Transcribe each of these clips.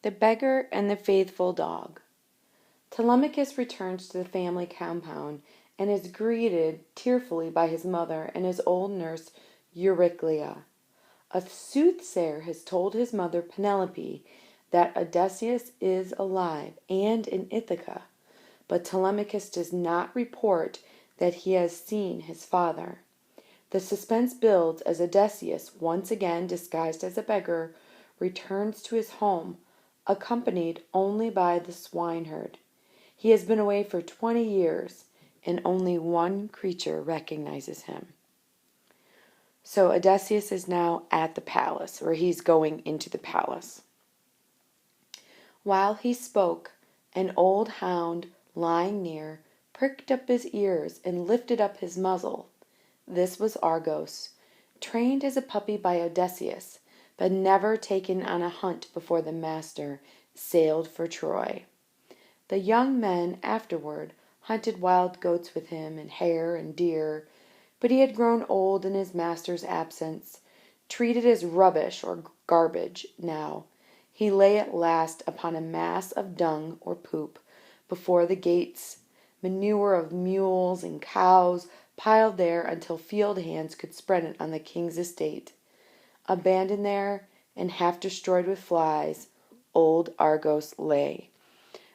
The Beggar and the Faithful Dog. Telemachus returns to the family compound and is greeted tearfully by his mother and his old nurse Euryclea. A soothsayer has told his mother Penelope that Odysseus is alive and in Ithaca, but Telemachus does not report that he has seen his father. The suspense builds as Odysseus, once again disguised as a beggar, returns to his home, accompanied only by the swineherd. He has been away for 20 years, and only one creature recognizes him. So Odysseus is now at the palace, or he's going into the palace. While he spoke, an old hound lying near pricked up his ears and lifted up his muzzle. This was Argos, trained as a puppy by Odysseus, but never taken on a hunt before the master sailed for Troy. The young men afterward hunted wild goats with him, and hare and deer, but he had grown old in his master's absence, treated as rubbish or garbage now. He lay at last upon a mass of dung or poop before the gates, manure of mules and cows piled there until field hands could spread it on the king's estate. Abandoned there and half destroyed with flies, old Argos lay.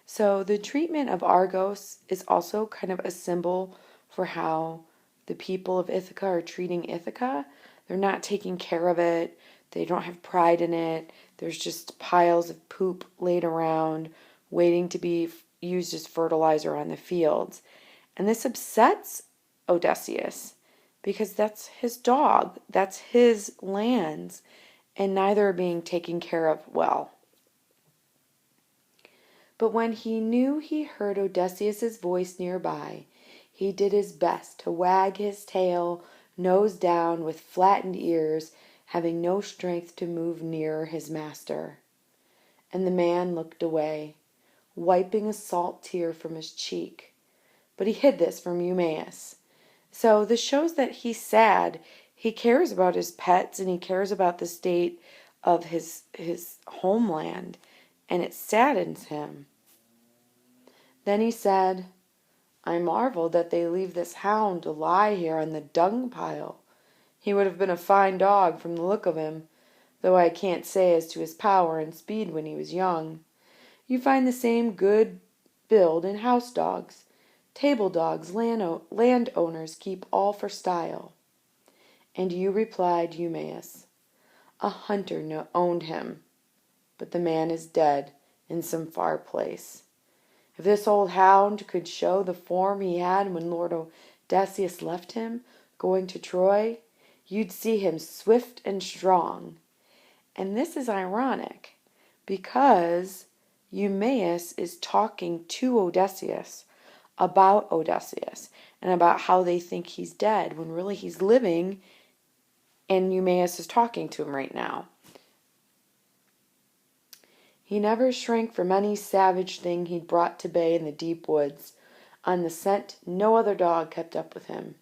So the treatment of Argos is also kind of a symbol for how the people of Ithaca are treating Ithaca. They're not taking care of it. They don't have pride in it. There's just piles of poop laid around, waiting to be used as fertilizer on the fields. And this upsets Odysseus because that's his dog, that's his lands, and neither are being taken care of well. But when he knew he heard Odysseus's voice nearby, he did his best to wag his tail, nose down, with flattened ears, having no strength to move nearer his master. And the man looked away, wiping a salt tear from his cheek. But he hid this from Eumaeus. So this shows that he's sad. He cares about his pets and he cares about the state of his homeland, and it saddens him. Then he said, I marvel that they leave this hound to lie here on the dung pile. He would have been a fine dog from the look of him, though I can't say as to his power and speed when he was young. You find the same good build in house dogs. Table dogs landowners keep all for style. And you replied, Eumaeus, a hunter owned him, but the man is dead in some far place. If this old hound could show the form he had when Lord Odysseus left him, going to Troy, you'd see him swift and strong. And this is ironic, because Eumaeus is talking to Odysseus about Odysseus and about how they think he's dead, when really he's living, and Eumaeus is talking to him right now. He never shrank from any savage thing he'd brought to bay in the deep woods. On the scent, no other dog kept up with him.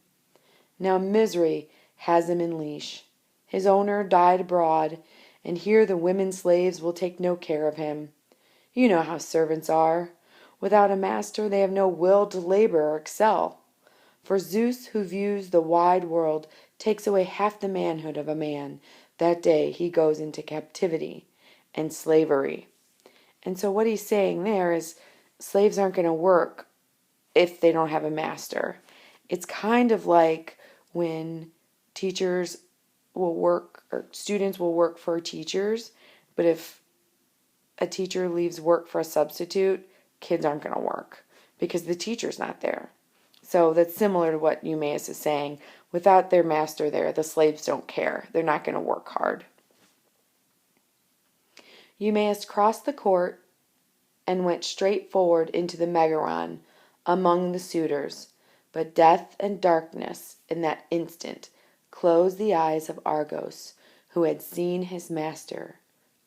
Now misery has him in leash. His owner died abroad, and here the women slaves will take no care of him. You know how servants are. Without a master, they have no will to labor or excel. For Zeus, who views the wide world, takes away half the manhood of a man. That day he goes into captivity and slavery. And so what he's saying there is slaves aren't going to work if they don't have a master. It's kind of like when teachers will work, or students will work for teachers, but if a teacher leaves work for a substitute, kids aren't going to work because the teacher's not there. So that's similar to what Eumaeus is saying. Without their master there, the slaves don't care. They're not going to work hard. Eumaeus crossed the court and went straight forward into the Megaron among the suitors. But death and darkness in that instant closed the eyes of Argos, who had seen his master,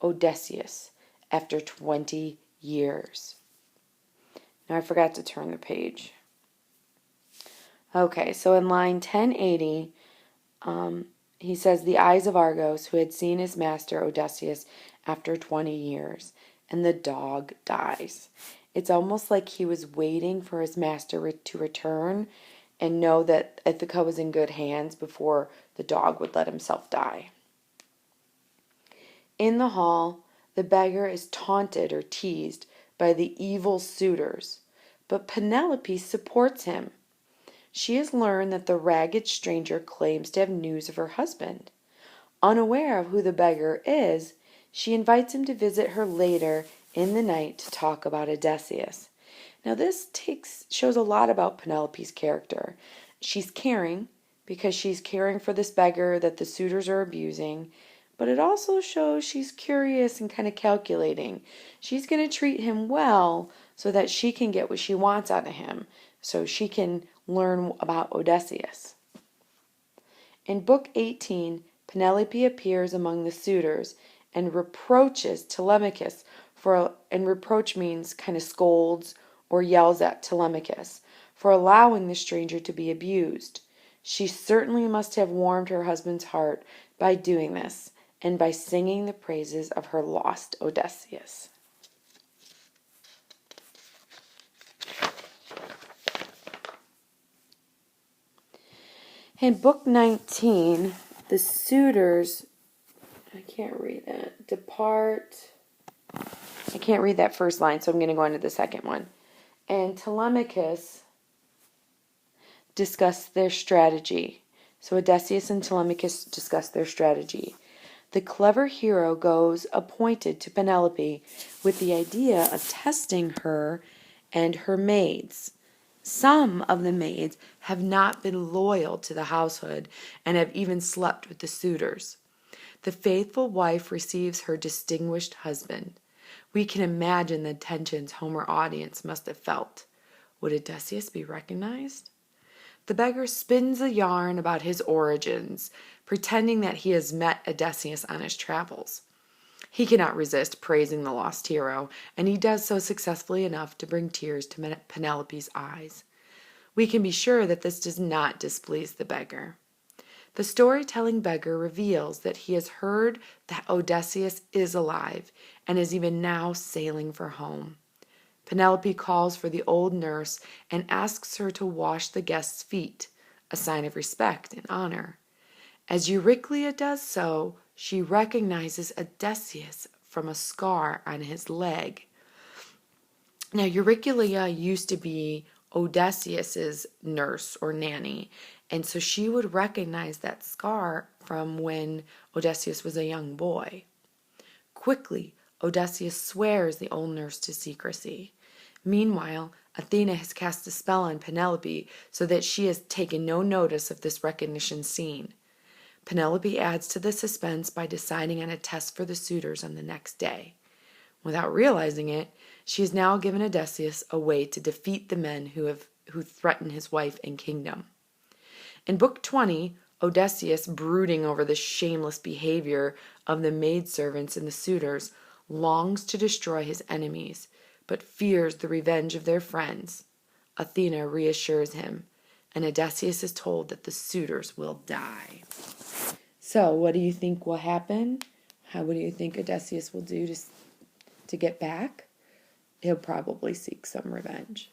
Odysseus, after 20 years. Now I forgot to turn the page. Okay, so in line 1080, he says, the eyes of Argos, who had seen his master Odysseus after 20 years. and the dog dies. It's almost like he was waiting for his master to return and know that Ithaca was in good hands before the dog would let himself die. In the hall, the beggar is taunted or teased by the evil suitors, but Penelope supports him. She has learned that the ragged stranger claims to have news of her husband. Unaware of who the beggar is, she invites him to visit her later in the night to talk about Odysseus. Now this shows a lot about Penelope's character. She's caring because she's caring for this beggar that the suitors are abusing, but it also shows she's curious and kind of calculating. She's going to treat him well so that she can get what she wants out of him, so she can learn about Odysseus. In Book 18, Penelope appears among the suitors and reproaches Telemachus and reproach means kind of scolds or yells at Telemachus for allowing the stranger to be abused. She certainly must have warmed her husband's heart by doing this and by singing the praises of her lost Odysseus. In Book 19, the suitors, I can't read that, I can't read that first line, so I'm going to go into the second one. And Telemachus discuss their strategy. So Odysseus and Telemachus discuss their strategy. The clever hero goes appointed to Penelope with the idea of testing her and her maids. Some of the maids have not been loyal to the household and have even slept with the suitors. The faithful wife receives her distinguished husband. We can imagine the tensions Homer audience must have felt. Would Odysseus be recognized? The beggar spins a yarn about his origins, pretending that he has met Odysseus on his travels. He cannot resist praising the lost hero, and he does so successfully enough to bring tears to Penelope's eyes. We can be sure that this does not displease the beggar. The storytelling beggar reveals that he has heard that Odysseus is alive and is even now sailing for home. Penelope calls for the old nurse and asks her to wash the guest's feet, a sign of respect and honor. As Euryclea does so, she recognizes Odysseus from a scar on his leg. Now, Euryclea used to be Odysseus's nurse or nanny, and so she would recognize that scar from when Odysseus was a young boy. Quickly, Odysseus swears the old nurse to secrecy. Meanwhile, Athena has cast a spell on Penelope so that she has taken no notice of this recognition scene. Penelope adds to the suspense by deciding on a test for the suitors on the next day. Without realizing it, she has now given Odysseus a way to defeat the men who threaten his wife and kingdom. In Book 20, Odysseus, brooding over the shameless behavior of the maidservants and the suitors, longs to destroy his enemies, but fears the revenge of their friends. Athena reassures him, and Odysseus is told that the suitors will die. So, what do you think will happen? What do you think Odysseus will do to get back? He'll probably seek some revenge.